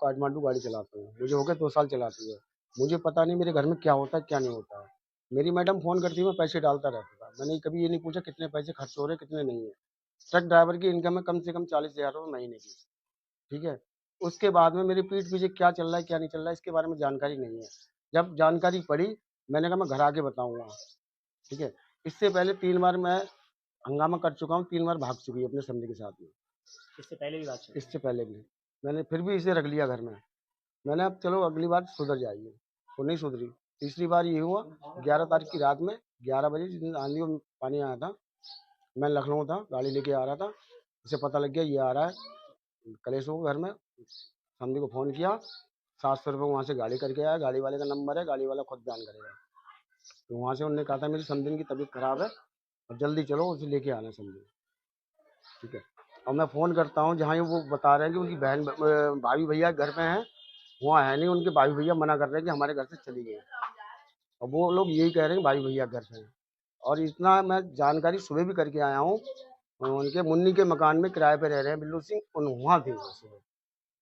काठमांडू गाड़ी चलाता हूँ, मुझे हो गए 2 साल चलाते हुए। मुझे पता नहीं मेरे घर में क्या होता है, क्या नहीं होता है। मेरी मैडम फ़ोन करती है, मैं पैसे डालता रहता था। मैंने कभी ये नहीं पूछा कितने पैसे खर्च हो रहे हैं, कितने नहीं है। ट्रक ड्राइवर की इनकम है कम से कम 40,000 रुपए महीने की, ठीक है? उसके बाद में मेरी पीठ पीछे क्या चल रहा है, क्या नहीं चल रहा है, इसके बारे में जानकारी नहीं है। जब जानकारी पड़ी, मैंने कहा मैं घर आके बताऊँगा, ठीक है? इससे पहले 3 बार मैं हंगामा कर चुका हूँ, 3 बार भाग चुकी है अपने समधी के साथ में। इससे पहले भी बात चल इससे पहले भी। मैंने फिर भी इसे रख लिया घर में। मैंने अब चलो अगली बार सुधर जाएगी, वो नहीं सुधरी। तीसरी बार ये हुआ 11 तारीख की रात में 11 बजे जिस दिन आंधी और पानी आया था, मैं लखनऊ था, गाड़ी लेके आ रहा था। उसे पता लग गया ये आ रहा है कलेश हो घर में। समधी को फ़ोन किया, 700 रुपये वहाँ से गाड़ी करके आया, गाड़ी वाले का नंबर है, गाड़ी वाला खुद बयान करेगा। तो वहाँ से उन्होंने कहा था मेरी समधी की तबीयत खराब है और जल्दी चलो उसे लेके आना समधी, ठीक है? और मैं फ़ोन करता हूँ जहाँ ये वो बता रहे हैं कि उनकी भाभी भैया घर पे हैं, वहाँ है नहीं, उनके भाई भैया मना कर रहे हैं कि हमारे घर से चली गई। और वो लोग यही कह रहे हैं भाई भैया घर पे हैं। और इतना मैं जानकारी सुबह भी करके आया हूँ, उनके मुन्नी के मकान में किराए पे रह रहे हैं बिल्लू सिंह, उन वहाँ थे वो सुबह।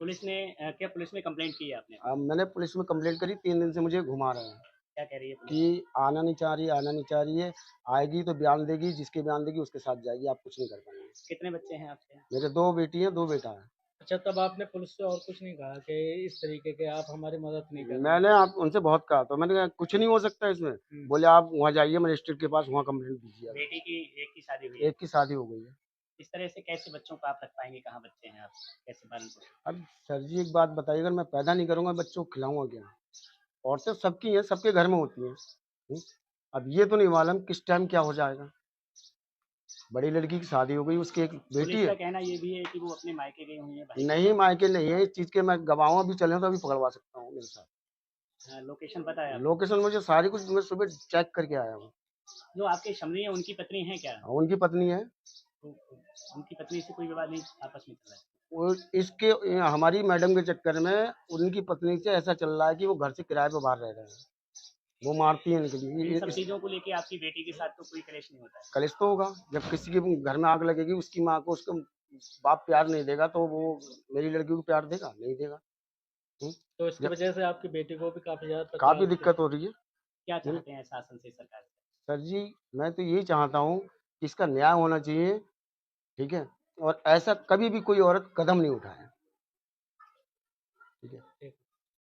पुलिस ने क्या पुलिस में कंप्लेंट की है आपने? अब मैंने पुलिस में कंप्लेंट करी, 3 दिन से मुझे घुमा रहे हैं क्या कह रही है पुलिस? कि आना नहीं चाह रही है, आना नहीं चाह रही है। आएगी तो बयान देगी, जिसके बयान देगी उसके साथ जाएगी, आप कुछ नहीं कर पाएंगे। कितने बच्चे हैं आपके? मेरे 2 बेटी हैं, 2 बेटा है। अच्छा, तब आपने पुलिस से और कुछ नहीं कहा कि इस तरीके के आप हमारी मदद नहीं कर रहे हैं? मैंने आप उनसे बहुत कहा, तो मैंने कहा कुछ नहीं हो सकता इसमें। बोले आप वहाँ जाइए मजिस्ट्रेट के पास, वहाँ कंप्लेंट दीजिए। अब बेटी की एक की शादी हुई है। एक की शादी हो गई है। इस तरह से कैसे बच्चों को आप रख पाएंगे? कहाँ बच्चे हैं आप? कैसे पालन पोषण? अब सर जी एक बात बताइए, अगर मैं पैदा नहीं करूँगा बच्चों को खिलाऊंगा क्या? औरतें सबकी हैं, सबके घर में होती हैं। अब ये तो नहीं मालूम किस टाइम क्या हो जाएगा। बड़ी लड़की की शादी हो गई, उसकी एक बेटी पुलिस का है। कहना ये भी है कि वो अपने मायके गई हुई है भाई के नहीं मायके नहीं है, इस चीज़ के मैं गवाह अभी चले तो अभी पकड़वा सकता हूँ मेरे साथ। साथ। लोकेशन पता है आपको? लोकेशन मुझे सारी कुछ मैं सुबह चेक करके आया हूँ। जो आपके समधी है उनकी पत्नी है क्या? उनकी पत्नी है। तो उनकी पत्नी से कोई विवाद नहीं आपस में चल रहा है? वो इसके हमारी मैडम के चक्कर में उनकी पत्नी से ऐसा चल रहा है कि वो घर से किराए पे बाहर रह रहे हैं। वो मारती है इनके इन लिए। सब चीजों को लेके आपकी बेटी के साथ तो कोई कलेश नहीं होता है? कलेश तो होगा, जब किसी के घर में आग लगेगी, उसकी माँ को उसका बाप प्यार नहीं देगा तो वो मेरी लड़की को प्यार देगा? नहीं देगा। हम्म? तो इसकी जब वजह से आपकी बेटी को भी काफ़ी ज़्यादा तकलीफ काफी होती है। दिक्कत हो रही है। क्या हम्म? चाहते हैं शासन से, सरकार से? सर जी मैं तो यही चाहता हूँ कि इसका न्याय होना चाहिए, ठीक है? और ऐसा कभी भी कोई औरत कदम नहीं उठाए।